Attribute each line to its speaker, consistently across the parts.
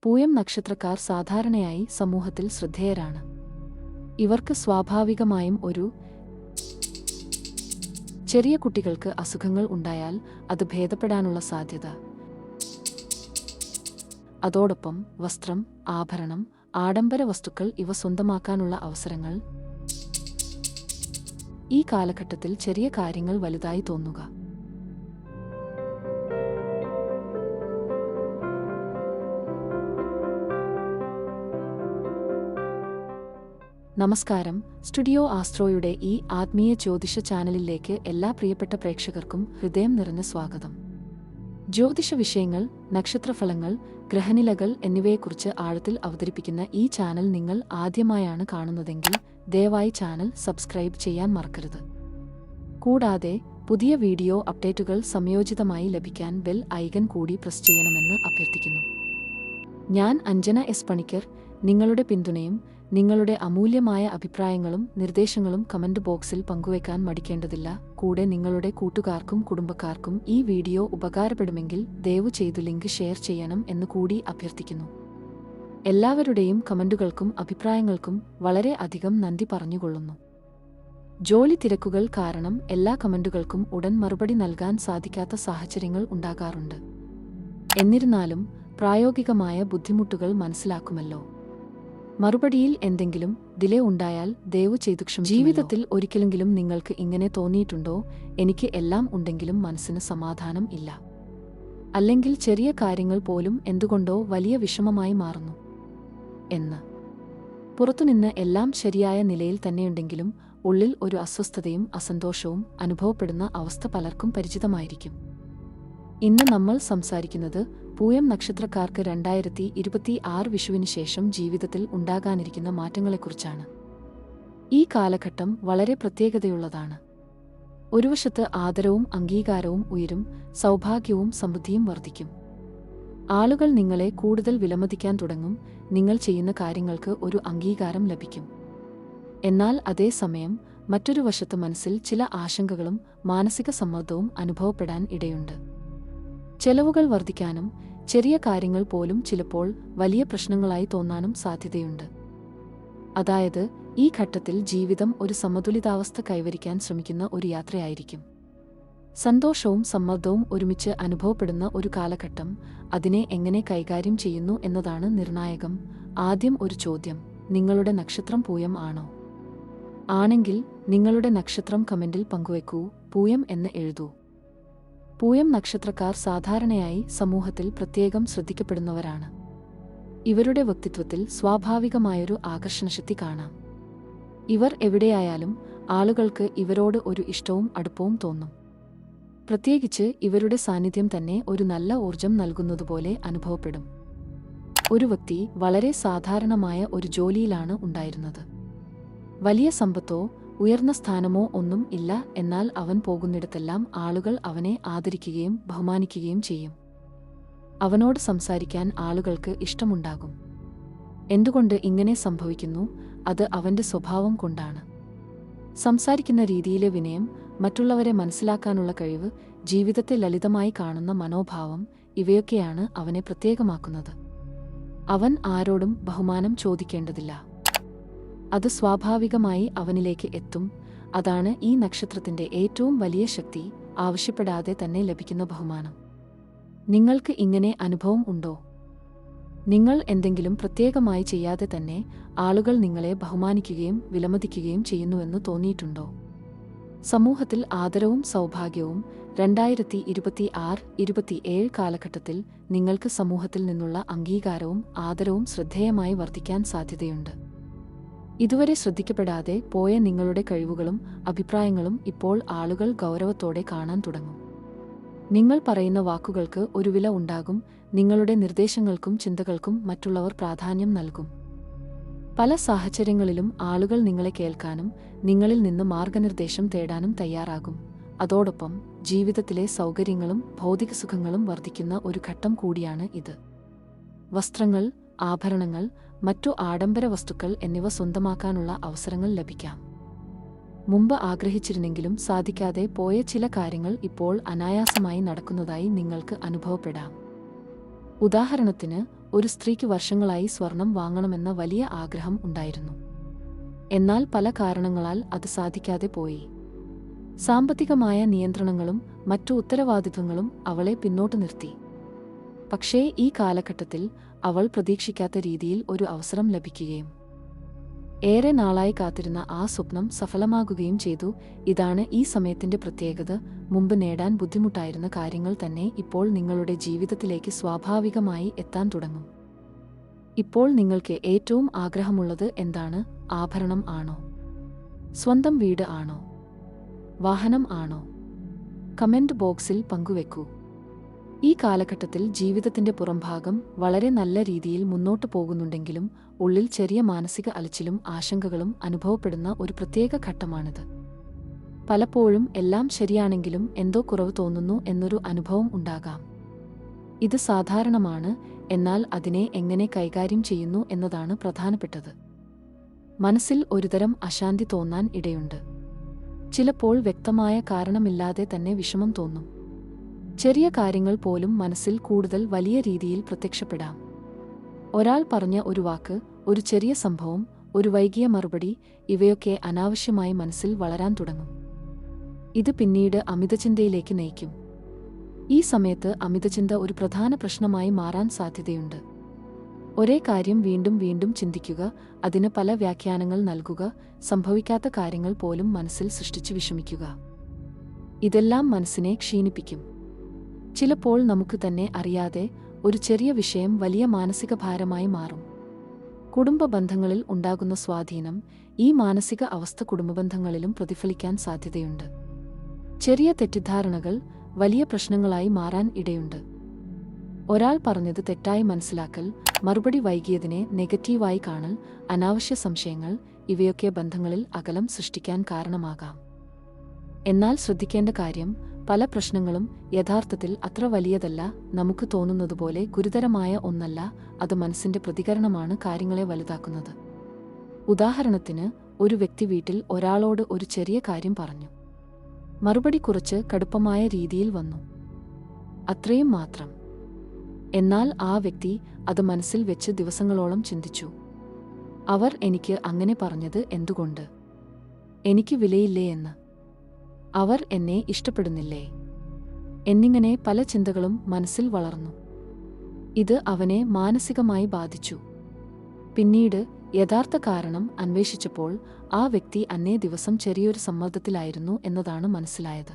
Speaker 1: പൂയം നക്ഷത്രക്കാർ സാധാരണയായി സമൂഹത്തിൽ ശ്രദ്ധേയരാണ്. ഇവർക്ക് സ്വാഭാവികമായും ഒരു ചെറിയ കുട്ടികൾക്ക് അസുഖങ്ങൾ ഉണ്ടായാൽ അത് ഭേദപ്പെടാനുള്ള സാധ്യത. അതോടൊപ്പം വസ്ത്രം, ആഭരണം, ആഡംബര വസ്തുക്കൾ ഇവ സ്വന്തമാക്കാനുള്ള അവസരങ്ങൾ. ഈ കാലഘട്ടത്തിൽ ചെറിയ കാര്യങ്ങൾ വലുതായി തോന്നുക. നമസ്കാരം. സ്റ്റുഡിയോ ആസ്ട്രോയുടെ ഈ ആത്മീയ ജ്യോതിഷ ചാനലിലേക്ക് എല്ലാ പ്രിയപ്പെട്ട പ്രേക്ഷകർക്കും ഹൃദയം നിറഞ്ഞ സ്വാഗതം. ജ്യോതിഷ വിഷയങ്ങൾ, നക്ഷത്രഫലങ്ങൾ, ഗ്രഹനിലകൾ എന്നിവയെക്കുറിച്ച് ആഴത്തിൽ അവതരിപ്പിക്കുന്ന ഈ ചാനൽ നിങ്ങൾ ആദ്യമായാണ് കാണുന്നതെങ്കിൽ ദയവായി ചാനൽ സബ്സ്ക്രൈബ് ചെയ്യാൻ മറക്കരുത്. കൂടാതെ പുതിയ വീഡിയോ അപ്ഡേറ്റുകൾ സമയോചിതമായി ലഭിക്കാൻ ബെൽ ഐക്കൺ കൂടി പ്രസ് ചെയ്യണമെന്ന് അഭ്യർത്ഥിക്കുന്നു. ഞാൻ അഞ്ജന എസ് പണിക്കർ. നിങ്ങളുടെ പിന്തുണയും നിങ്ങളുടെ അമൂല്യമായ അഭിപ്രായങ്ങളും നിർദ്ദേശങ്ങളും കമന്റ് ബോക്സിൽ പങ്കുവയ്ക്കാൻ മടിക്കേണ്ടതില്ല. കൂടെ നിങ്ങളുടെ കൂട്ടുകാർക്കും കുടുംബക്കാർക്കും ഈ വീഡിയോ ഉപകാരപ്പെടുമെങ്കിൽ ദയവു ചെയ്തു ലിങ്ക് ഷെയർ ചെയ്യണം എന്ന് കൂടി അഭ്യർത്ഥിക്കുന്നു. എല്ലാവരുടെയും കമന്റുകൾക്കും അഭിപ്രായങ്ങൾക്കും വളരെ അധികം നന്ദി പറഞ്ഞുകൊള്ളുന്നു. ജോലി തിരക്കുകൾ കാരണം എല്ലാ കമന്റുകൾക്കും ഉടൻ മറുപടി നൽകാൻ സാധിക്കാത്ത സാഹചര്യങ്ങൾ ഉണ്ടാകാറുണ്ട്. എന്നിരുന്നാലും പ്രായോഗികമായ ബുദ്ധിമുട്ടുകൾ മനസ്സിലാക്കുമല്ലോ. മറുപടിയിൽ എന്തെങ്കിലും ഡിലേ ഉണ്ടായാൽ ദയവു ചെയ്തു ക്ഷമിക്കുക. ജീവിതത്തിൽ ഒരിക്കലെങ്കിലും നിങ്ങൾക്ക് ഇങ്ങനെ തോന്നിയിട്ടുണ്ടോ? എനിക്ക് എല്ലാം ഉണ്ടെങ്കിലും മനസ്സിന് സമാധാനം ഇല്ല. അല്ലെങ്കിൽ ചെറിയ കാര്യങ്ങൾ പോലും എന്തുകൊണ്ടോ വലിയ വിഷമമായി മാറുന്നു എന്ന്. പുറത്തുനിന്ന് എല്ലാം ശരിയായ നിലയിൽ തന്നെയുണ്ടെങ്കിലും ഉള്ളിൽ ഒരു അസ്വസ്ഥതയും അസന്തോഷവും അനുഭവപ്പെടുന്ന അവസ്ഥ പലർക്കും പരിചിതമായിരിക്കും. ഇന്ന് നമ്മൾ സംസാരിക്കുന്നത് പൂയം നക്ഷത്രക്കാർക്ക് 2026 വിഷുവിന് ശേഷം ജീവിതത്തിൽ ഉണ്ടാകാനിരിക്കുന്ന മാറ്റങ്ങളെക്കുറിച്ചാണ്. ഈ കാലഘട്ടം വളരെ പ്രത്യേകതയുള്ളതാണ്. ഒരു വശത്ത് ആദരവും അംഗീകാരവും ഉയരും, സൗഭാഗ്യവും സമൃദ്ധിയും വർദ്ധിക്കും. ആളുകൾ നിങ്ങളെ കൂടുതൽ വിലമതിക്കാൻ തുടങ്ങും, നിങ്ങൾ ചെയ്യുന്ന കാര്യങ്ങൾക്ക് ഒരു അംഗീകാരം ലഭിക്കും. എന്നാൽ അതേസമയം മറ്റൊരു വശത്ത് മനസ്സിൽ ചില ആശങ്കകളും മാനസിക സമ്മർദ്ദവും അനുഭവപ്പെടാൻ ഇടയുണ്ട്. ചെലവുകൾ വർദ്ധിക്കാനും ചെറിയ കാര്യങ്ങൾ പോലും ചിലപ്പോൾ വലിയ പ്രശ്നങ്ങളായി തോന്നാനും സാധ്യതയുണ്ട്. അതായത് ഈ ഘട്ടത്തിൽ ജീവിതം ഒരു സമതുലിതാവസ്ഥ കൈവരിക്കാൻ ശ്രമിക്കുന്ന ഒരു യാത്രയായിരിക്കും. സന്തോഷവും സമ്മർദ്ദവും ഒരുമിച്ച് അനുഭവപ്പെടുന്ന ഒരു കാലഘട്ടം. അതിനെ എങ്ങനെ കൈകാര്യം ചെയ്യുന്നു എന്നതാണ് നിർണായകം. ആദ്യം ഒരു ചോദ്യം: നിങ്ങളുടെ നക്ഷത്രം പൂയം ആണോ? ആണെങ്കിൽ നിങ്ങളുടെ നക്ഷത്രം കമന്റിൽ പങ്കുവെക്കൂ. പൂയം എന്ന് എഴുതൂ. പൂയം നക്ഷത്രക്കാർ സാധാരണയായി സമൂഹത്തിൽ പ്രത്യേകം ശ്രദ്ധിക്കപ്പെടുന്നവരാണ്. ഇവരുടെ വ്യക്തിത്വത്തിൽ സ്വാഭാവികമായൊരു ആകർഷണശക്തി കാണാം. ഇവർ എവിടെയായാലും ആളുകൾക്ക് ഇവരോട് ഒരു ഇഷ്ടവും അടുപ്പവും തോന്നും. പ്രത്യേകിച്ച് ഇവരുടെ സാന്നിധ്യം തന്നെ ഒരു നല്ല ഊർജം നൽകുന്നതുപോലെ അനുഭവപ്പെടും. ഒരു വ്യക്തി വളരെ സാധാരണമായ ഒരു ജോലിയിലാണ് ഉണ്ടായിരുന്നത്. വലിയ സമ്പത്തോ ഉയർന്ന സ്ഥാനമോ ഒന്നും ഇല്ല. എന്നാൽ അവൻ പോകുന്നിടത്തെല്ലാം ആളുകൾ അവനെ ആദരിക്കുകയും ബഹുമാനിക്കുകയും ചെയ്യും. അവനോട് സംസാരിക്കാൻ ആളുകൾക്ക് ഇഷ്ടമുണ്ടാകും. എന്തുകൊണ്ട് ഇങ്ങനെ സംഭവിക്കുന്നു? അത് അവന്റെ സ്വഭാവം കൊണ്ടാണ്. സംസാരിക്കുന്ന രീതിയിലെ വിനയം, മറ്റുള്ളവരെ മനസ്സിലാക്കാനുള്ള കഴിവ്, ജീവിതത്തെ ലളിതമായി കാണുന്ന മനോഭാവം, ഇവയൊക്കെയാണ് അവനെ പ്രത്യേകമാക്കുന്നത്. അവൻ ആരോടും ബഹുമാനം ചോദിക്കേണ്ടതില്ല. അത് സ്വാഭാവികമായി അവനിലേക്ക് എത്തും. അതാണ് ഈ നക്ഷത്രത്തിന്റെ ഏറ്റവും വലിയ ശക്തി, ആവശ്യപ്പെടാതെ തന്നെ ലഭിക്കുന്ന ബഹുമാനം. നിങ്ങൾക്ക് ഇങ്ങനെ അനുഭവം ഉണ്ടോ? നിങ്ങൾ എന്തെങ്കിലും പ്രത്യേകമായി ചെയ്യാതെ തന്നെ ആളുകൾ നിങ്ങളെ ബഹുമാനിക്കുകയും വിലമതിക്കുകയും ചെയ്യുന്നുവെന്ന് തോന്നിയിട്ടുണ്ടോ? സമൂഹത്തിൽ ആദരവും സൗഭാഗ്യവും 2026-27 കാലഘട്ടത്തിൽ നിങ്ങൾക്ക് സമൂഹത്തിൽ നിന്നുള്ള അംഗീകാരവും ആദരവും ശ്രദ്ധേയമായി വർദ്ധിക്കാൻ സാധ്യതയുണ്ട്. ഇതുവരെ ശ്രദ്ധിക്കപ്പെടാതെ പോയ നിങ്ങളുടെ കഴിവുകളും അഭിപ്രായങ്ങളും ഇപ്പോൾ ആളുകൾ ഗൗരവത്തോടെ കാണാൻ തുടങ്ങും. നിങ്ങൾ പറയുന്ന വാക്കുകൾക്ക് ഒരു വില ഉണ്ടാകും. നിങ്ങളുടെ നിർദ്ദേശങ്ങൾക്കും ചിന്തകൾക്കും മറ്റുള്ളവർ പ്രാധാന്യം നൽകും. പല സാഹചര്യങ്ങളിലും ആളുകൾ നിങ്ങളെ കേൾക്കാനും നിങ്ങളിൽ നിന്ന് മാർഗനിർദ്ദേശം തേടാനും തയ്യാറാകും. അതോടൊപ്പം ജീവിതത്തിലെ സൗകര്യങ്ങളും ഭൗതിക സുഖങ്ങളും വർദ്ധിക്കുന്ന ഒരു ഘട്ടം കൂടിയാണ് ഇത്. വസ്ത്രങ്ങൾ, ആഭരണങ്ങൾ, മറ്റു ആഡംബര വസ്തുക്കൾ എന്നിവ സ്വന്തമാക്കാനുള്ള അവസരങ്ങൾ ലഭിക്കാം. മുമ്പ് ആഗ്രഹിച്ചിരുന്നെങ്കിലും സാധിക്കാതെ പോയ ചില കാര്യങ്ങൾ ഇപ്പോൾ അനായാസമായി നടക്കുന്നതായി നിങ്ങൾക്ക് അനുഭവപ്പെടാം. ഉദാഹരണത്തിന്, ഒരു സ്ത്രീക്ക് വർഷങ്ങളായി സ്വർണം വാങ്ങണമെന്ന വലിയ ആഗ്രഹം ഉണ്ടായിരുന്നു. എന്നാൽ പല കാരണങ്ങളാൽ അത് സാധിക്കാതെ പോയി. സാമ്പത്തികമായ നിയന്ത്രണങ്ങളും മറ്റു ഉത്തരവാദിത്വങ്ങളും അവളെ പിന്നോട്ട് നിർത്തി. പക്ഷേ ഈ കാലഘട്ടത്തിൽ അവൾ പ്രതീക്ഷിക്കാത്ത രീതിയിൽ ഒരു അവസരം ലഭിക്കുകയും ഏറെ നാളായി കാത്തിരുന്ന ആ സ്വപ്നം സഫലമാകുകയും ചെയ്തു. ഇതാണ് ഈ സമയത്തിന്റെ പ്രത്യേകത. മുമ്പ് നേടാൻ ബുദ്ധിമുട്ടായിരുന്ന കാര്യങ്ങൾ തന്നെ ഇപ്പോൾ നിങ്ങളുടെ ജീവിതത്തിലേക്ക് സ്വാഭാവികമായി എത്താൻ തുടങ്ങും. ഇപ്പോൾ നിങ്ങൾക്ക് ഏറ്റവും ആഗ്രഹമുള്ളത് എന്താണ്? ആഭരണം ആണോ? സ്വന്തം വീട് ആണോ? വാഹനം ആണോ? കമന്റ് ബോക്സിൽ പങ്കുവെക്കൂ. ഈ കാലഘട്ടത്തിൽ ജീവിതത്തിന്റെ പുറംഭാഗം വളരെ നല്ല രീതിയിൽ മുന്നോട്ടു പോകുന്നുണ്ടെങ്കിലും ഉള്ളിൽ ചെറിയ മാനസിക അലച്ചിലും ആശങ്കകളും അനുഭവപ്പെടുന്ന ഒരു പ്രത്യേക ഘട്ടമാണിത്. പലപ്പോഴും എല്ലാം ശരിയാണെങ്കിലും എന്തോ കുറവ് തോന്നുന്നു എന്നൊരു അനുഭവം ഉണ്ടാകാം. ഇത് സാധാരണമാണ്, എന്നാൽ അതിനെ എങ്ങനെ കൈകാര്യം ചെയ്യുന്നു എന്നതാണ് പ്രധാനപ്പെട്ടത്. മനസ്സിൽ ഒരുതരം അശാന്തി തോന്നാൻ ഇടയുണ്ട്. ചിലപ്പോൾ വ്യക്തമായ കാരണമില്ലാതെ തന്നെ വിഷമം തോന്നും. ചെറിയ കാര്യങ്ങൾ പോലും മനസ്സിൽ കൂടുതൽ വലിയ രീതിയിൽ പ്രത്യക്ഷപ്പെടാം. ഒരാൾ പറഞ്ഞ ഒരു വാക്ക്, ഒരു ചെറിയ സംഭവം, ഒരു വൈകിയ മറുപടി, ഇവയൊക്കെ അനാവശ്യമായി മനസ്സിൽ വളരാൻ തുടങ്ങും. ഇത് പിന്നീട് അമിതചിന്തയിലേക്ക് നയിക്കും. ഈ സമയത്ത് അമിതചിന്ത ഒരു പ്രധാന പ്രശ്നമായി മാറാൻ സാധ്യതയുണ്ട്. ഒരേ കാര്യം വീണ്ടും വീണ്ടും ചിന്തിക്കുക, അതിന് പല വ്യാഖ്യാനങ്ങൾ നൽകുക, സംഭവിക്കാത്ത കാര്യങ്ങൾ പോലും മനസ്സിൽ സൃഷ്ടിച്ചു വിഷമിക്കുക. ഇതെല്ലാം മനസ്സിനെ ക്ഷീണിപ്പിക്കും. ചിലപ്പോൾ നമുക്ക് തന്നെ അറിയാതെ ഒരു ചെറിയ വിഷയം വലിയ മാനസിക ഭാരമായി മാറും. കുടുംബ ബന്ധങ്ങളിൽ ഉണ്ടാകുന്ന സ്വാധീനം, ഈ മാനസിക അവസ്ഥ കുടുംബബന്ധങ്ങളിലും പ്രതിഫലിക്കാൻ സാധ്യതയുണ്ട്. ചെറിയ തെറ്റിദ്ധാരണകൾ വലിയ പ്രശ്നങ്ങളായി മാറാൻ ഇടയുണ്ട്. ഒരാൾ പറഞ്ഞത് തെറ്റായി മനസ്സിലാക്കൽ, മറുപടി വൈകിയതിനെ നെഗറ്റീവായി കാണൽ, അനാവശ്യ സംശയങ്ങൾ, ഇവയൊക്കെ ബന്ധങ്ങളിൽ അകലം സൃഷ്ടിക്കാൻ കാരണമാകാം. എന്നാൽ ശ്രദ്ധിക്കേണ്ട കാര്യം, പല പ്രശ്നങ്ങളും യഥാർത്ഥത്തിൽ അത്ര വലിയതല്ല, നമുക്ക് തോന്നുന്നതുപോലെ ഗുരുതരമായ ഒന്നല്ല. അത് മനസ്സിന്റെ പ്രതികരണമാണ് കാര്യങ്ങളെ വലുതാക്കുന്നത്. ഉദാഹരണത്തിന്, ഒരു വ്യക്തി വീട്ടിൽ ഒരാളോട് ഒരു ചെറിയ കാര്യം പറഞ്ഞു. മറുപടി കുറച്ച് കടുപ്പമായ രീതിയിൽ വന്നു. അത്രയും മാത്രം. എന്നാൽ ആ വ്യക്തി അത് മനസ്സിൽ വെച്ച് ദിവസങ്ങളോളം ചിന്തിച്ചു. അവർ എനിക്ക് അങ്ങനെ പറഞ്ഞത് എന്തുകൊണ്ട്? എനിക്ക് വിലയില്ലേ എന്ന്? അവർ എന്നെ ഇഷ്ടപ്പെടുന്നില്ലേ? എന്നിങ്ങനെ പല ചിന്തകളും മനസ്സിൽ വളർന്നു. ഇത് അവനെ മാനസികമായി ബാധിച്ചു. പിന്നീട് യഥാർത്ഥ കാരണം അന്വേഷിച്ചപ്പോൾ ആ വ്യക്തി അന്നേ ദിവസം ചെറിയൊരു സമ്മർദ്ദത്തിലായിരുന്നു എന്നതാണ് മനസ്സിലായത്.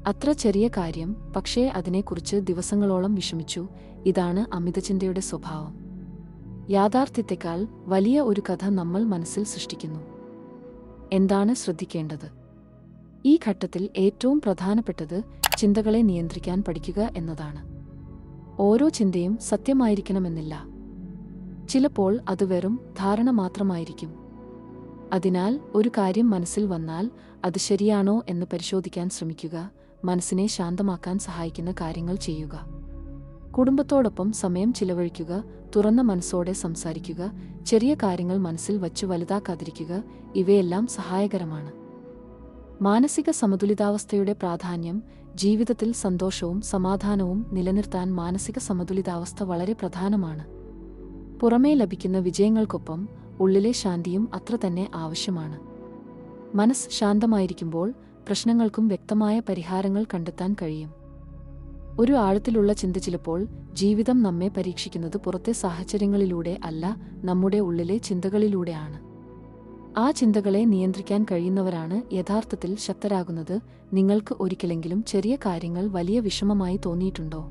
Speaker 1: അത്ര ചെറിയ കാര്യം, പക്ഷേ അതിനെക്കുറിച്ച് ദിവസങ്ങളോളം വിഷമിച്ചു. ഇതാണ് അമിതചിന്തയുടെ സ്വഭാവം. യാഥാർത്ഥ്യത്തെക്കാൾ വലിയ ഒരു കഥ നമ്മൾ മനസ്സിൽ സൃഷ്ടിക്കുന്നു. എന്താണ് ശ്രദ്ധിക്കേണ്ടത്? ഈ ഘട്ടത്തിൽ ഏറ്റവും പ്രധാനപ്പെട്ടത് ചിന്തകളെ നിയന്ത്രിക്കാൻ പഠിക്കുക എന്നതാണ്. ഓരോ ചിന്തയും സത്യമായിരിക്കണമെന്നില്ല. ചിലപ്പോൾ അത് വെറും ധാരണ മാത്രമായിരിക്കും. അതിനാൽ ഒരു കാര്യം മനസ്സിൽ വന്നാൽ അത് ശരിയാണോ എന്ന് പരിശോധിക്കാൻ ശ്രമിക്കുക. മനസ്സിനെ ശാന്തമാക്കാൻ സഹായിക്കുന്ന കാര്യങ്ങൾ ചെയ്യുക. കുടുംബത്തോടൊപ്പം സമയം ചിലവഴിക്കുക, തുറന്ന മനസ്സോടെ സംസാരിക്കുക, ചെറിയ കാര്യങ്ങൾ മനസ്സിൽ വച്ചു വലുതാക്കാതിരിക്കുക, ഇവയെല്ലാം സഹായകരമാണ്. മാനസിക സമതുലിതാവസ്ഥയുടെ പ്രാധാന്യം. ജീവിതത്തിൽ സന്തോഷവും സമാധാനവും നിലനിർത്താൻ മാനസിക സമതുലിതാവസ്ഥ വളരെ പ്രധാനമാണ്. പുറമേ ലഭിക്കുന്ന വിജയങ്ങൾക്കൊപ്പം ഉള്ളിലെ ശാന്തിയും അത്ര തന്നെ ആവശ്യമാണ്. മനസ്സ് ശാന്തമായിരിക്കുമ്പോൾ പ്രശ്നങ്ങൾക്കും വ്യക്തമായ പരിഹാരങ്ങൾ കണ്ടെത്താൻ കഴിയും. ഒരു ആഴത്തിലുള്ള ചിന്ത ചിലപ്പോൾ ജീവിതം നമ്മെ പരീക്ഷിക്കുന്നത് പുറത്തെ സാഹചര്യങ്ങളിലൂടെ അല്ല, നമ്മുടെ ഉള്ളിലെ ചിന്തകളിലൂടെയാണ്. ആ ചിന്തകളെ നിയന്ത്രിക്കാൻ കഴിയുന്നവരാണ് യഥാർത്ഥത്തിൽ ശക്തരാകുന്നത്. നിങ്ങൾക്ക് ഒരിക്കലെങ്കിലും ചെറിയ കാര്യങ്ങൾ വലിയ വിഷമമായി തോന്നിയിട്ടുണ്ടോ?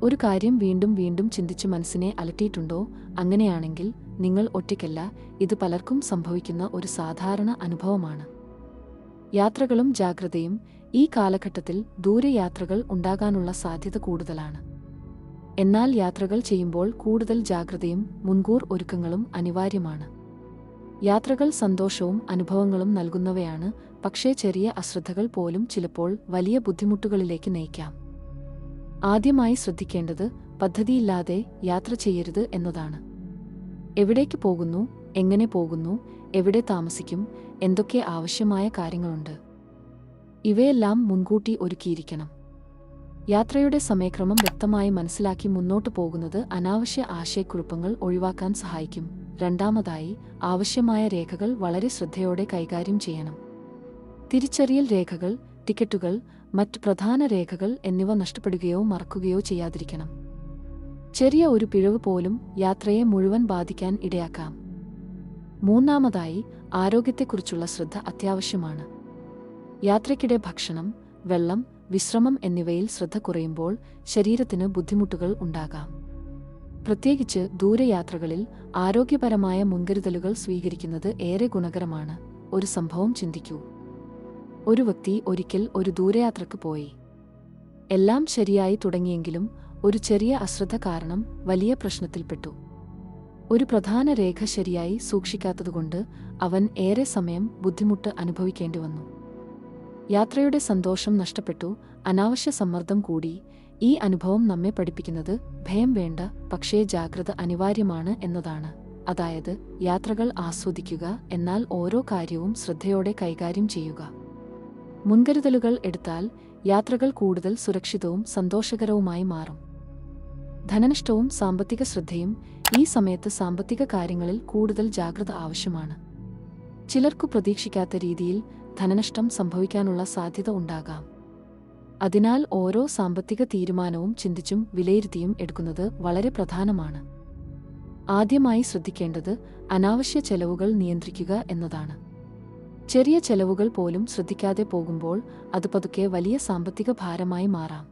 Speaker 1: ഒരു കാര്യം വീണ്ടും വീണ്ടും ചിന്തിച്ച് മനസ്സിനെ അലട്ടിയിട്ടുണ്ടോ? അങ്ങനെയാണെങ്കിൽ നിങ്ങൾ ഒറ്റയ്ക്കല്ല. ഇത് പലർക്കും സംഭവിക്കുന്ന ഒരു സാധാരണ അനുഭവമാണ്. യാത്രകളും ജാഗ്രതയും. ഈ കാലഘട്ടത്തിൽ ദൂരയാത്രകൾ ഉണ്ടാകാനുള്ള സാധ്യത കൂടുതലാണ്. എന്നാൽ യാത്രകൾ ചെയ്യുമ്പോൾ കൂടുതൽ ജാഗ്രതയും മുൻകൂർ ഒരുക്കങ്ങളും അനിവാര്യമാണ്. യാത്രകൾ സന്തോഷവും അനുഭവങ്ങളും നൽകുന്നവയാണ്, പക്ഷേ ചെറിയ അശ്രദ്ധകൾ പോലും ചിലപ്പോൾ വലിയ ബുദ്ധിമുട്ടുകളിലേക്ക് നയിക്കാം. ആദ്യമായി ശ്രദ്ധിക്കേണ്ടത് പദ്ധതിയില്ലാതെ യാത്ര ചെയ്യരുത് എന്നതാണ്. എവിടേക്ക് പോകുന്നു, എങ്ങനെ പോകുന്നു, എവിടെ താമസിക്കും, എന്തൊക്കെ ആവശ്യമായ കാര്യങ്ങളുണ്ട്, ഇവയെല്ലാം മുൻകൂട്ടി ഒരുക്കിയിരിക്കണം. യാത്രയുടെ സമയക്രമം വ്യക്തമായി മനസ്സിലാക്കി മുന്നോട്ടു പോകുന്നത് അനാവശ്യ ആശയക്കുഴപ്പങ്ങൾ ഒഴിവാക്കാൻ സഹായിക്കും. രണ്ടാമതായി, ആവശ്യമായ രേഖകൾ വളരെ ശ്രദ്ധയോടെ കൈകാര്യം ചെയ്യണം. തിരിച്ചറിയൽ രേഖകൾ, ടിക്കറ്റുകൾ, മറ്റ് പ്രധാന രേഖകൾ എന്നിവ നഷ്ടപ്പെടുകയോ മറക്കുകയോ ചെയ്യാതിരിക്കണം. ചെറിയ ഒരു പിഴവ് പോലും യാത്രയെ മുഴുവൻ ബാധിക്കാൻ ഇടയാക്കാം. മൂന്നാമതായി, ആരോഗ്യത്തെക്കുറിച്ചുള്ള ശ്രദ്ധ അത്യാവശ്യമാണ്. യാത്രയ്ക്കിടെ ഭക്ഷണം, വെള്ളം, വിശ്രമം എന്നിവയിൽ ശ്രദ്ധ കുറയുമ്പോൾ ശരീരത്തിന് ബുദ്ധിമുട്ടുകൾ ഉണ്ടാകാം. പ്രത്യേകിച്ച് ദൂരയാത്രകളിൽ ആരോഗ്യപരമായ മുൻകരുതലുകൾ സ്വീകരിക്കുന്നത് ഏറെ ഗുണകരമാണ്. ഒരു സംഭവം ചിന്തിക്കൂ. ഒരു വ്യക്തി ഒരിക്കൽ ഒരു ദൂരയാത്രയ്ക്ക് പോയി. എല്ലാം ശരിയായി തുടങ്ങിയെങ്കിലും ഒരു ചെറിയ അശ്രദ്ധ കാരണം വലിയ പ്രശ്നത്തിൽപ്പെട്ടു. ഒരു പ്രധാന രേഖ ശരിയായി സൂക്ഷിക്കാത്തതുകൊണ്ട് അവൻ ഏറെ സമയം ബുദ്ധിമുട്ട് അനുഭവിക്കേണ്ടി വന്നു. യാത്രയുടെ സന്തോഷം നഷ്ടപ്പെട്ടു, അനാവശ്യ സമ്മർദ്ദം കൂടി. ഈ അനുഭവം നമ്മെ പഠിപ്പിക്കുന്നത് ഭയം വേണ്ട, പക്ഷേ ജാഗ്രത അനിവാര്യമാണ് എന്നതാണ്. അതായത്, യാത്രകൾ ആസ്വദിക്കുക, എന്നാൽ ഓരോ കാര്യവും ശ്രദ്ധയോടെ കൈകാര്യം ചെയ്യുക. മുൻകരുതലുകൾ എടുത്താൽ യാത്രകൾ കൂടുതൽ സുരക്ഷിതവും സന്തോഷകരവുമായി മാറും. ധനനഷ്ടവും സാമ്പത്തിക ശ്രദ്ധയും. ഈ സമയത്ത് സാമ്പത്തിക കാര്യങ്ങളിൽ കൂടുതൽ ജാഗ്രത ആവശ്യമാണ്. ചിലർക്കു പ്രതീക്ഷിക്കാത്ത രീതിയിൽ ധനനഷ്ടം സംഭവിക്കാനുള്ള സാധ്യത ഉണ്ടാകാം. അതിനാൽ ഓരോ സാമ്പത്തിക തീരുമാനവും ചിന്തിച്ചും വിലയിരുത്തിയും എടുക്കുന്നത് വളരെ പ്രധാനമാണ്. ആദ്യമായി ശ്രദ്ധിക്കേണ്ടത് അനാവശ്യ ചെലവുകൾ നിയന്ത്രിക്കുക എന്നതാണ്. ചെറിയ ചെലവുകൾ പോലും ശ്രദ്ധിക്കാതെ പോകുമ്പോൾ അത് പതുക്കെ വലിയ സാമ്പത്തിക ഭാരമായി മാറാം.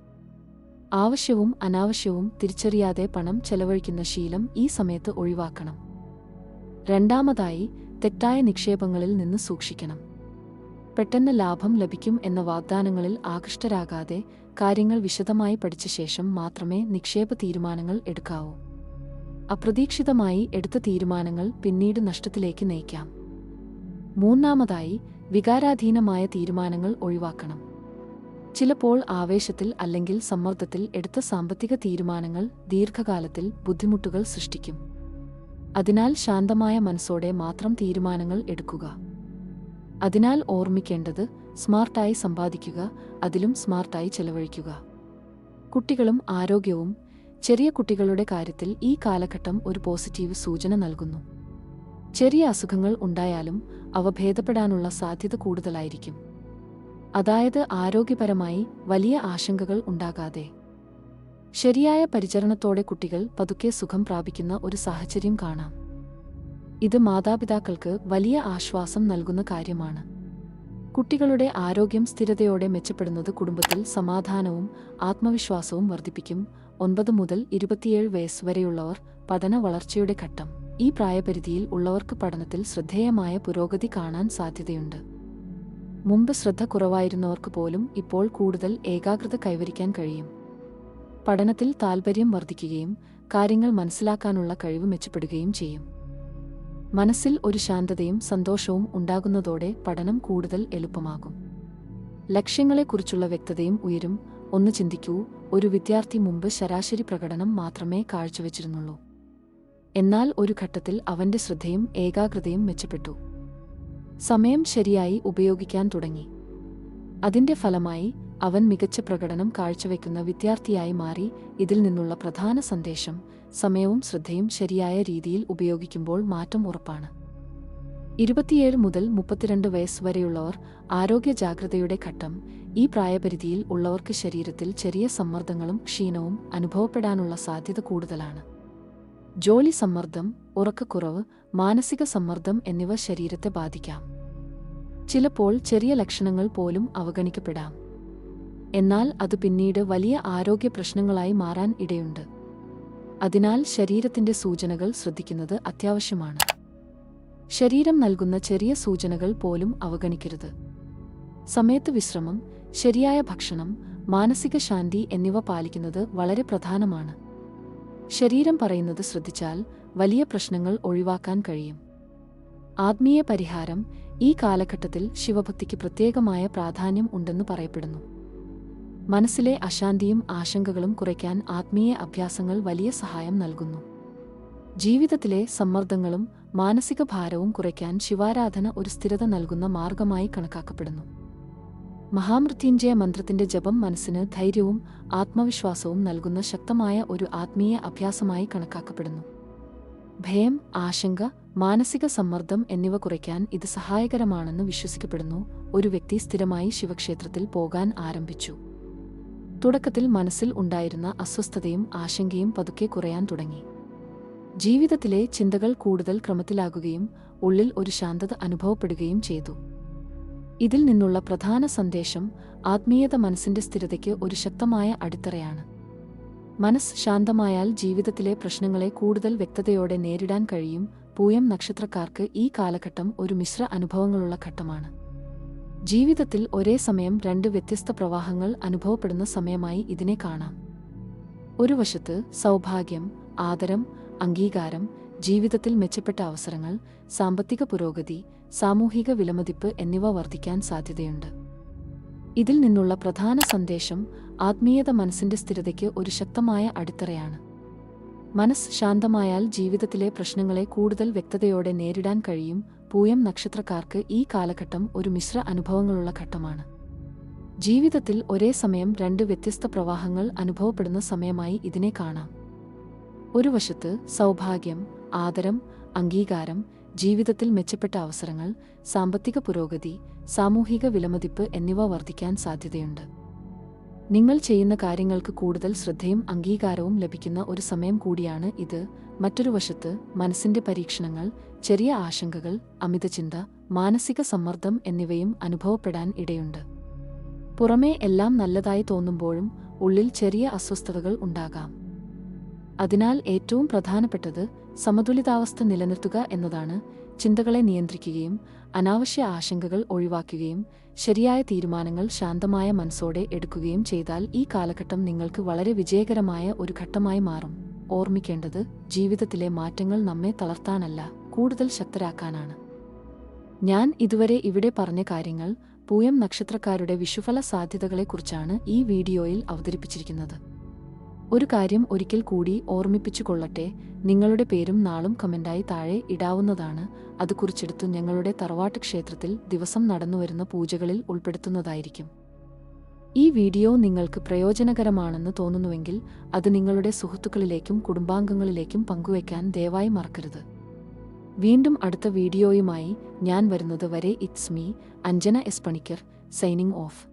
Speaker 1: ആവശ്യവും അനാവശ്യവും തിരിച്ചറിയാതെ പണം ചെലവഴിക്കുന്ന ശീലം ഈ സമയത്ത് ഒഴിവാക്കണം. രണ്ടാമതായി, തെറ്റായ നിക്ഷേപങ്ങളിൽ നിന്ന് സൂക്ഷിക്കണം. പെട്ടെന്ന് ലാഭം ലഭിക്കും എന്ന വാഗ്ദാനങ്ങളിൽ ആകൃഷ്ടരാകാതെ കാര്യങ്ങൾ വിശദമായി പഠിച്ച ശേഷം മാത്രമേ നിക്ഷേപ തീരുമാനങ്ങൾ എടുക്കാവൂ. അപ്രതീക്ഷിതമായി എടുത്ത തീരുമാനങ്ങൾ പിന്നീട് നഷ്ടത്തിലേക്ക് നയിക്കാം. മൂന്നാമതായി, വികാരാധീനമായ തീരുമാനങ്ങൾ ഒഴിവാക്കണം. ചിലപ്പോൾ ആവേശത്തിൽ അല്ലെങ്കിൽ സമ്മർദ്ദത്തിൽ എടുത്ത സാമ്പത്തിക തീരുമാനങ്ങൾ ദീർഘകാലത്തിൽ ബുദ്ധിമുട്ടുകൾ സൃഷ്ടിക്കും. അതിനാൽ ശാന്തമായ മനസ്സോടെ മാത്രം തീരുമാനങ്ങൾ എടുക്കുക. അതിനാൽ ഓർമ്മിക്കേണ്ടത് സ്മാർട്ടായി സമ്പാദിക്കുക, അതിലും സ്മാർട്ടായി ചെലവഴിക്കുക. കുട്ടികളും ആരോഗ്യവും. ചെറിയ കുട്ടികളുടെ കാര്യത്തിൽ ഈ കാലഘട്ടം ഒരു പോസിറ്റീവ് സൂചന നൽകുന്നു. ചെറിയ അസുഖങ്ങൾ ഉണ്ടായാലും അവ ഭേദപ്പെടാനുള്ള സാധ്യത കൂടുതലായിരിക്കും. അതായത് ആരോഗ്യപരമായി വലിയ ആശങ്കകൾ ഉണ്ടാകാതെ ശരിയായ പരിചരണത്തോടെ കുട്ടികൾ പതുക്കെ സുഖം പ്രാപിക്കുന്ന ഒരു സാഹചര്യം കാണാം. ഇത് മാതാപിതാക്കൾക്ക് വലിയ ആശ്വാസം നൽകുന്ന കാര്യമാണ്. കുട്ടികളുടെ ആരോഗ്യം സ്ഥിരതയോടെ മെച്ചപ്പെടുന്നത് കുടുംബത്തിൽ സമാധാനവും ആത്മവിശ്വാസവും വർദ്ധിപ്പിക്കും. 9 മുതൽ 27 വയസ്സ് വരെയുള്ളവർ. പഠന വളർച്ചയുടെ ഘട്ടം. ഈ പ്രായപരിധിയിൽ ഉള്ളവർക്ക് പഠനത്തിൽ ശ്രദ്ധേയമായ പുരോഗതി കാണാൻ സാധ്യതയുണ്ട്. മുമ്പ് ശ്രദ്ധ കുറവായിരുന്നവർക്ക് പോലും ഇപ്പോൾ കൂടുതൽ ഏകാഗ്രത കൈവരിക്കാൻ കഴിയും. പഠനത്തിൽ താൽപര്യം വർദ്ധിക്കുകയും കാര്യങ്ങൾ മനസ്സിലാക്കാനുള്ള കഴിവ് മെച്ചപ്പെടുകയും ചെയ്യും. മനസ്സിൽ ഒരു ശാന്തതയും സന്തോഷവും ഉണ്ടാകുന്നതോടെ പഠനം കൂടുതൽ എളുപ്പമാകും. ലക്ഷ്യങ്ങളെക്കുറിച്ചുള്ള വ്യക്തതയും ഉയരും. ഒന്ന് ചിന്തിക്കൂ, ഒരു വിദ്യാർത്ഥി മുമ്പ് ശരാശരി പ്രകടനം മാത്രമേ കാഴ്ചവെച്ചിരുന്നുള്ളൂ. എന്നാൽ ഒരു ഘട്ടത്തിൽ അവന്റെ ശ്രദ്ധയും ഏകാഗ്രതയും മെച്ചപ്പെട്ടു. സമയം ശരിയായി ഉപയോഗിക്കാൻ തുടങ്ങി. അതിന്റെ ഫലമായി അവൻ മികച്ച പ്രകടനം കാഴ്ചവെക്കുന്ന വിദ്യാർത്ഥിയായി മാറി. ഇതിൽ നിന്നുള്ള പ്രധാന സന്ദേശം, സമയവും ശ്രദ്ധയും ശരിയായ രീതിയിൽ ഉപയോഗിക്കുമ്പോൾ മാറ്റം ഉറപ്പാണ്. 27 മുതൽ 32 വയസ്സ് വരെയുള്ളവർ. ആരോഗ്യ ജാഗ്രതയുടെ ഘട്ടം. ഈ പ്രായപരിധിയിൽ ഉള്ളവർക്ക് ശരീരത്തിൽ ചെറിയ സമ്മർദ്ദങ്ങളും ക്ഷീണവും അനുഭവപ്പെടാനുള്ള സാധ്യത കൂടുതലാണ്. ജോലി സമ്മർദ്ദം, ഉറക്കക്കുറവ്, മാനസിക സമ്മർദ്ദം എന്നിവ ശരീരത്തെ ബാധിക്കാം. ചിലപ്പോൾ ചെറിയ ലക്ഷണങ്ങൾ പോലും അവഗണിക്കപ്പെടാം. എന്നാൽ അത് പിന്നീട് വലിയ ആരോഗ്യ പ്രശ്നങ്ങളായി മാറാൻ ഇടയുണ്ട്. അതിനാൽ ശരീരത്തിന്റെ സൂചനകൾ ശ്രദ്ധിക്കുന്നത് അത്യാവശ്യമാണ്. ശരീരം നൽകുന്ന ചെറിയ സൂചനകൾ പോലും അവഗണിക്കരുത്. സമയത്ത് വിശ്രമം, ശരിയായ ഭക്ഷണം, മാനസിക ശാന്തി എന്നിവ പാലിക്കുന്നത് വളരെ പ്രധാനമാണ്. ശരീരം പറയുന്നത് ശ്രദ്ധിച്ചാൽ വലിയ പ്രശ്നങ്ങൾ ഒഴിവാക്കാൻ കഴിയും. ആത്മീയ പരിഹാരം. ഈ കാലഘട്ടത്തിൽ ശിവഭക്തിക്ക് പ്രത്യേകമായ പ്രാധാന്യം ഉണ്ടെന്ന് പറയപ്പെടുന്നു. മനസ്സിലെ അശാന്തിയും ആശങ്കകളും കുറയ്ക്കാൻ ആത്മീയ അഭ്യാസങ്ങൾ വലിയ സഹായം നൽകുന്നു. ജീവിതത്തിലെ സമ്മർദ്ദങ്ങളും മാനസിക ഭാരവും കുറയ്ക്കാൻ ശിവാരാധന ഒരു സ്ഥിരത നൽകുന്ന മാർഗമായി കണക്കാക്കപ്പെടുന്നു. മഹാമൃത്യുഞ്ജയ മന്ത്രത്തിന്റെ ജപം മനസ്സിന് ധൈര്യവും ആത്മവിശ്വാസവും നൽകുന്ന ശക്തമായ ഒരു ആത്മീയ അഭ്യാസമായി കണക്കാക്കപ്പെടുന്നു. ഭയം, ആശങ്ക, മാനസിക സമ്മർദ്ദം എന്നിവ കുറയ്ക്കാൻ ഇത് സഹായകരമാണെന്ന് വിശ്വസിക്കപ്പെടുന്നു. ഒരു വ്യക്തി സ്ഥിരമായി ശിവക്ഷേത്രത്തിൽ പോകാൻ ആരംഭിച്ചു. തുടക്കത്തിൽ മനസ്സിൽ ഉണ്ടായിരുന്ന അസ്വസ്ഥതയും ആശങ്കയും പതുക്കെ കുറയാൻ തുടങ്ങി. ജീവിതത്തിലെ ചിന്തകൾ കൂടുതൽ ക്രമത്തിലാകുകയും ഉള്ളിൽ ഒരു ശാന്തത അനുഭവപ്പെടുകയും ചെയ്തു. ഇതിൽ നിന്നുള്ള പ്രധാന സന്ദേശം ആത്മീയത മനസ്സിന്റെ സ്ഥിരതയ്ക്ക് ഒരു ശക്തമായ അടിത്തറയാണ്. മനസ്സ് ശാന്തമായാൽ ജീവിതത്തിലെ പ്രശ്നങ്ങളെ കൂടുതൽ വ്യക്തതയോടെ നേരിടാൻ കഴിയും. പൂയം നക്ഷത്രക്കാർക്ക് ഈ കാലഘട്ടം ഒരു മിശ്ര അനുഭവങ്ങളുള്ള ഘട്ടമാണ്. ജീവിതത്തിൽ ഒരേ സമയം രണ്ട് വ്യത്യസ്ത പ്രവാഹങ്ങൾ അനുഭവപ്പെടുന്ന സമയമായി ഇതിനെ കാണാം. ഒരു വശത്ത് സൗഭാഗ്യം, ആദരം, അംഗീകാരം, ജീവിതത്തിൽ മെച്ചപ്പെട്ട അവസരങ്ങൾ, സാമ്പത്തിക പുരോഗതി, സാമൂഹിക വിലമതിപ്പ് എന്നിവ വർദ്ധിക്കാൻ സാധ്യതയുണ്ട്. ഇതിൽ നിന്നുള്ള പ്രധാന സന്ദേശം ആത്മീയത മനസ്സിന്റെ സ്ഥിരതയ്ക്ക് ഒരു ശക്തമായ അടിത്തറയാണ്. മനസ്സ് ശാന്തമായാൽ ജീവിതത്തിലെ പ്രശ്നങ്ങളെ കൂടുതൽ വ്യക്തതയോടെ നേരിടാൻ കഴിയും. പൂയം നക്ഷത്രക്കാർക്ക് ഈ കാലഘട്ടം ഒരു മിശ്ര അനുഭവങ്ങളുള്ള ഘട്ടമാണ്. ജീവിതത്തിൽ ഒരേ സമയം രണ്ട് വ്യത്യസ്ത പ്രവാഹങ്ങൾ അനുഭവപ്പെടുന്ന സമയമായി ഇതിനെ കാണാം. ഒരു വശത്ത് സൗഭാഗ്യം, ആദരം, അംഗീകാരം, ജീവിതത്തിൽ മെച്ചപ്പെട്ട അവസരങ്ങൾ, സാമ്പത്തിക പുരോഗതി, സാമൂഹിക വിലമതിപ്പ് എന്നിവ വർദ്ധിക്കാൻ സാധ്യതയുണ്ട്. നിങ്ങൾ ചെയ്യുന്ന കാര്യങ്ങൾക്ക് കൂടുതൽ ശ്രദ്ധയും അംഗീകാരവും ലഭിക്കുന്ന ഒരു സമയം കൂടിയാണ് ഇത്. മറ്റൊരു വശത്ത് മനസ്സിന്റെ പരീക്ഷണങ്ങൾ, ചെറിയ ആശങ്കകൾ, അമിതചിന്ത, മാനസിക സമ്മർദ്ദം എന്നിവയും അനുഭവപ്പെടാൻ ഇടയുണ്ട്. പുറമേ എല്ലാം നല്ലതായി തോന്നുമ്പോഴും ഉള്ളിൽ ചെറിയ അസ്വസ്ഥതകൾ ഉണ്ടാകാം. അതിനാൽ ഏറ്റവും പ്രധാനപ്പെട്ടത് സമതുലിതാവസ്ഥ നിലനിർത്തുക എന്നതാണ്. ചിന്തകളെ നിയന്ത്രിക്കുകയും അനാവശ്യ ആശങ്കകൾ ഒഴിവാക്കുകയും ശരിയായ തീരുമാനങ്ങൾ ശാന്തമായ മനസ്സോടെ എടുക്കുകയും ചെയ്താൽ ഈ കാലഘട്ടം നിങ്ങൾക്ക് വളരെ വിജയകരമായ ഒരു ഘട്ടമായി മാറും. ഓർമ്മിക്കേണ്ടത്, ജീവിതത്തിലെ മാറ്റങ്ങൾ നമ്മെ തളർത്താനല്ല, കൂടുതൽ ശക്തരാക്കാനാണ്. ഞാൻ ഇതുവരെ ഇവിടെ പറഞ്ഞ കാര്യങ്ങൾ പൂയം നക്ഷത്രക്കാരുടെ വിഷുഫല സാധ്യതകളെക്കുറിച്ചാണ് ഈ വീഡിയോയിൽ അവതരിപ്പിച്ചിരിക്കുന്നത്. ഒരു കാര്യം ഒരിക്കൽ കൂടി ഓർമ്മിപ്പിച്ചുകൊള്ളട്ടെ, നിങ്ങളുടെ പേരും നാളും കമന്റായി താഴെ ഇടാവുന്നതാണ്. അത് കുറിച്ചെടുത്തു ഞങ്ങളുടെ തറവാട്ട് ക്ഷേത്രത്തിൽ ദിവസം നടന്നുവരുന്ന പൂജകളിൽ ഉൾപ്പെടുത്തുന്നതായിരിക്കും. ഈ വീഡിയോ നിങ്ങൾക്ക് പ്രയോജനകരമാണെന്ന് തോന്നുന്നുവെങ്കിൽ അത് നിങ്ങളുടെ സുഹൃത്തുക്കളിലേക്കും കുടുംബാംഗങ്ങളിലേക്കും പങ്കുവയ്ക്കാൻ ദയവായി മറക്കരുത്. വീണ്ടും അടുത്ത വീഡിയോയുമായി ഞാൻ വരുന്നത് വരെ it's me Anjana S Panicker, signing off.